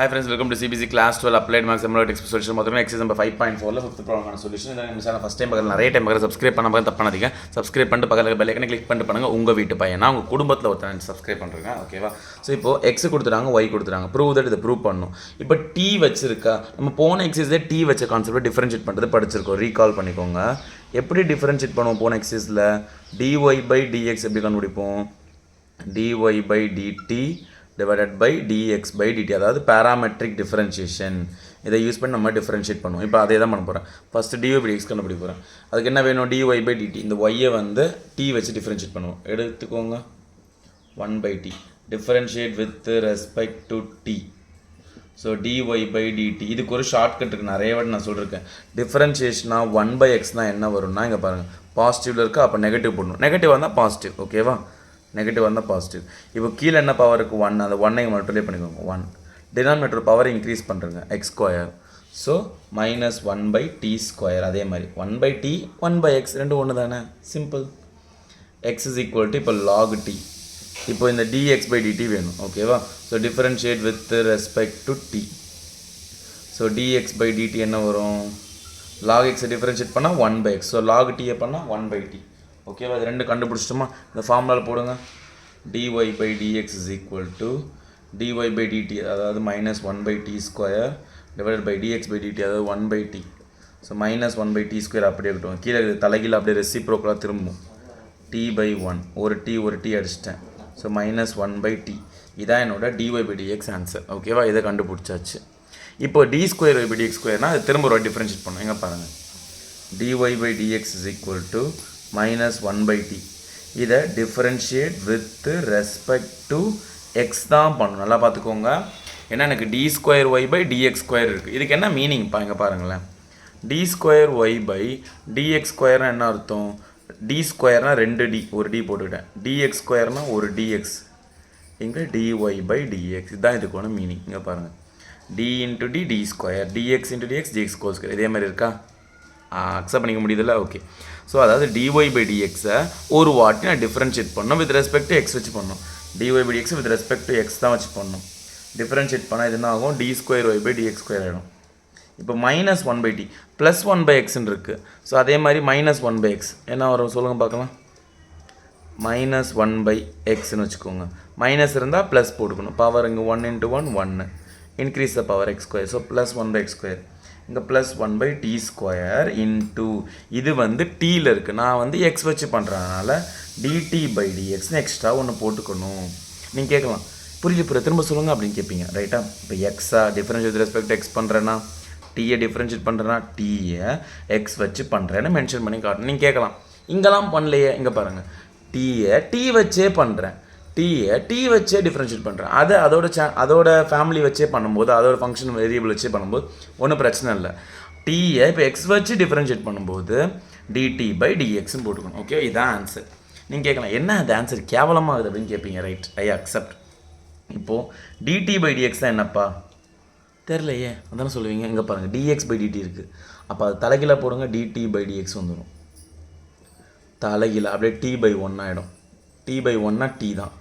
Hi friends, welcome to CBC Class 12 Applied Maths Analytics Solution. மொத்தமே exercise number 5.4ல 5th ப்ராப்ளமான solution. இதை நம்ம channel first time பார்க்கல நிறைய time பார்க்கல சப்ஸ்கிரைப் பண்ணாம தப்பு பண்ணாதீங்க. சப்ஸ்கிரைப் பண்ணிட்டு பக்கத்துல பெல் ஐகானை கிளிக் பண்ணிட்டு பண்ணுங்க. உங்க வீட்டு பையனா உங்க குடும்பத்துல ஒருத்தன் சப்ஸ்கிரைப் பண்றீங்க. ஓகேவா? சோ இப்போ x கொடுத்துறாங்க, y கொடுத்துறாங்க. ப்ரூவ் தட் இதை ப்ரூவ் பண்ணனும். இப்போ t வச்சிருக்கா. நம்ம போன எக்ஸைஸ்ல t வச்ச கான்செப்ட் டிஃபரன்ஷியேட் பண்றது படிச்சிருக்கோம். ரீகால் பண்ணிக்கோங்க. எப்படி டிஃபரன்ஷியேட் பண்ணுவோம் போன எக்ஸைஸ்ல? dy/dx எப்படி கண்டுபிடிப்போம்? dy/dt divided by dx by dt, அதாவது parametric differentiation. இதை யூஸ் பண்ணி நம்ம டிஃபரன்ஷியேட் பண்ணுவோம். இப்போ அதே தான் பண்ண போகிறேன். ஃபஸ்ட்டு dy by dx கண்டுபிடிக்க போகிறேன். அதுக்கு என்ன வேணும்? dy by dt. இந்த y வந்து t வச்சு டிஃபரன்ஷியேட் பண்ணுவோம். எடுத்துக்கோங்க 1/t differentiate with respect to t. So dy by dt. இதுக்கு ஒரு ஷார்ட்கட் இருக்குது, நிறைய வாட்டி நான் சொல்லியிருக்கேன். டிஃபரன்ஷியேஷனாக 1/x என்ன வரும்னா இங்கே பாருங்கள், பாசிட்டிவில் இருக்குது, அப்போ நெகட்டிவ் போடணும். நெகட்டிவ் வந்தால் பாசிட்டிவ். ஓகேவா? நெகட்டிவ் வந்தால் பாசிட்டிவ். இப்போ கீழே என்ன பவர் இருக்குது? 1. அந்த 1ஐ மல்டிப்ளை பண்ணிக்கோங்க. 1 டினாமினேட்டர் பவர் இன்க்ரீஸ் பண்ணுறேங்க, எக்ஸ் ஸ்கொயர். So -1/t². அதே மாதிரி 1/t 1/x ரெண்டு ஒன்று தானே, simple. x is equal to இப்போ log t. இப்போ இந்த dx/dt வேணும். ஓகேவா? So differentiate with respect to t. So dx/dt என்ன வரும்? log x டிஃபரன்ஷியேட் பண்ணால் 1/x. ஸோ log t பண்ணால் 1/t. ஓகேவா? இது ரெண்டு கண்டுபிடிச்சிட்டோமா? இந்த ஃபார்முலாவில் போடுங்க. dy/dx is equal to dy/dt, அதாவது -1/t² டிவைடட் பை dx/dt, அதாவது 1/t. ஸோ -1/t² அப்படியே இருக்கட்டும். கீழே தலைகீழ அப்படியே ரெசிப்ரோக்கலாக திரும்பும். t/1 ஒரு t அடிச்சிட்டேன். So -1/t. இதான் என்னோட dy/dx ஆன்சர். ஓகேவா? இதை கண்டுபிடிச்சாச்சு. இப்போ d²/dx²னா அது திரும்ப ஒரு டிஃபரன்ஷியேட் பண்ணும். எங்கே பாருங்கள், dy/dx is equal to -1/t. இதை differentiate with respect to X தான் பண்ணணும். நல்லா பார்த்துக்கோங்க. ஏன்னா எனக்கு d²y/dx² இருக்குது. இதுக்கு என்ன மீனிங்ப்பா? இங்கே பாருங்களேன், d²y/dx² என்ன அர்த்தம்? d²னா 2d, ஒரு d போட்டுக்கிட்டேன். dx²னா ஒரு dx. இங்கே dy/dx. இதுதான் இதுக்கான மீனிங். இங்கே பாருங்கள், d × d d², dx × dx dx². இதே மாதிரி இருக்கா? அக்செப்ட் பண்ணிக்க முடியுதுல்ல? ஓகே. ஸோ அதாவது dy/dxை ஒரு வாட்டி நான் டிஃபரன்ஷியேட் பண்ணணும், வித் ரெஸ்பெக்ட் டு எக்ஸ் வச்சு பண்ணணும். dy/dx with respect to X தான் வச்சு பண்ணணும். டிஃபரன்ஷியேட் பண்ணால் இது என்ன ஆகும்? d²y/dx² ஆகிடும். இப்போ -1/t +1/xன்னு இருக்குது. ஸோ அதே மாதிரி -1/x என்ன வரும் சொல்லுங்கள் பார்க்கலாம். -1/xன்னு வச்சுக்கோங்க. மைனஸ் இருந்தால் ப்ளஸ் போட்டுக்கணும். பவர் இங்கே 1 × 1 1. Increase the power x². So +1/x². இங்கே +1/t² இன்ட்டு இது வந்து டீயில் இருக்குது. நான் வந்து எக்ஸ் வச்சு பண்ணுறதுனால dt/dxன்னு எக்ஸ்ட்ரா ஒன்று போட்டுக்கணும். நீங்கள் கேட்கலாம், புரியுது திரும்ப சொல்லுங்கள் அப்படின்னு கேட்பீங்க. ரைட்டா? இப்போ எக்ஸா டிஃபரன்ஷியேட் வித் ரெஸ்பெக்ட் எக்ஸ் பண்ணுறேன்னா, டீயை டிஃபரன்ஷியேட் பண்ணுறேன்னா டீயை எக்ஸ் வச்சு பண்ணுறேன்னு மென்ஷன் பண்ணி காட்டணும். நீங்கள் கேட்கலாம், இங்கெல்லாம் பண்ணலையே. இங்கே பாருங்கள், டீயை டி வச்சே பண்ணுறேன், டீயை டி வச்சே டிஃப்ரென்ஷியேட் பண்ணுறேன். அது அதோட ஃபேமிலி வச்சே பண்ணும்போது, அதோட ஃபங்க்ஷன் வேரியபிள் வச்சே பண்ணும்போது ஒன்றும் பிரச்சனை இல்லை. டீயை இப்போ எக்ஸ் வச்சு டிஃப்ரென்ஷியேட் பண்ணும்போது dt/dxன்னு போட்டுக்கணும். ஓகே, இதுதான் ஆன்சர். நீங்கள் கேட்கலாம், என்ன அது ஆன்சர் கேவலமாகுது அப்படின்னு கேட்பீங்க. Right, I accept. இப்போது dt/dx தான் என்னப்பா தெரிலையே, அதானே சொல்லுவீங்க. இங்கே பாருங்கள், dx/dt இருக்குது. அப்போ அது தலைகீழ போடுங்க, dt/dx வந்துடும். தலைகீழ அப்படியே t/1 ஆகிடும். t/1னா t தான்.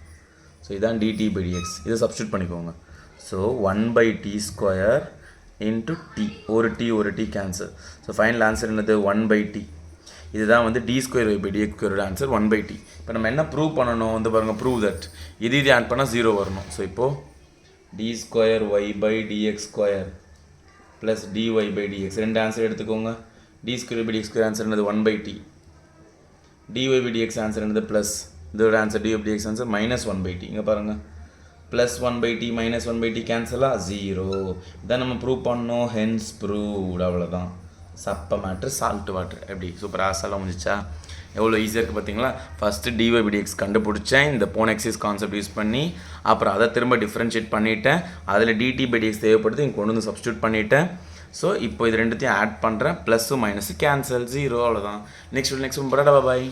ஸோ இதான் dt/dx. இதை சப்ஸ்டியூட் பண்ணிக்கோங்க. So 1/t² into t. ஒரு t cancel. So final answer என்னது? 1/t. இதுதான் வந்து d²y/dx² ஆன்சர் 1/t. இப்போ நம்ம என்ன ப்ரூவ் பண்ணணும் வந்து பாருங்கள், ப்ரூவ் தட் இது ஆட் பண்ணால் 0 வரணும். ஸோ இப்போது d²y/dx² ப்ளஸ் dy/dx ரெண்டு ஆன்சர் எடுத்துக்கோங்க. d²y/dx² ஆன்சர் என்னது? 1/t. dy/dx ஆன்சர் என்னது? ப்ளஸ் இதோட ஆன்சர் dy/dx ஆன்சர் -1/t. இங்கே பாருங்கள், +1/t -1/t கேன்சலாக 0. இதான் நம்ம ப்ரூவ் பண்ணோம். Hence proved. அவ்வளோதான். சப்ப மேட்ரு சால்ட் வாட்ரு. எப்படி சூப்பர் ஆசெல்லாம் முடிஞ்சிச்சா? எவ்வளோ ஈஸியாக இருக்குது பார்த்தீங்களா? ஃபஸ்ட்டு dy/dx கண்டுபிடிச்சேன் இந்த போன எக்ஸைஸ் கான்செப்ட் யூஸ் பண்ணி. அப்புறம் அதை திரும்ப டிஃப்ரென்ஷியேட் பண்ணிவிட்டேன். அதில் dt/dx தேவைப்படுது, இங்கே கொண்டு வந்து சப்ஸ்டியூட் பண்ணிவிட்டேன். ஸோ இப்போ இது ரெண்டுத்தையும் ஆட் பண்ணுறேன். Plus minus cancel 0. அவ்வளோதான். நெக்ஸ்ட் படாடா பாய்.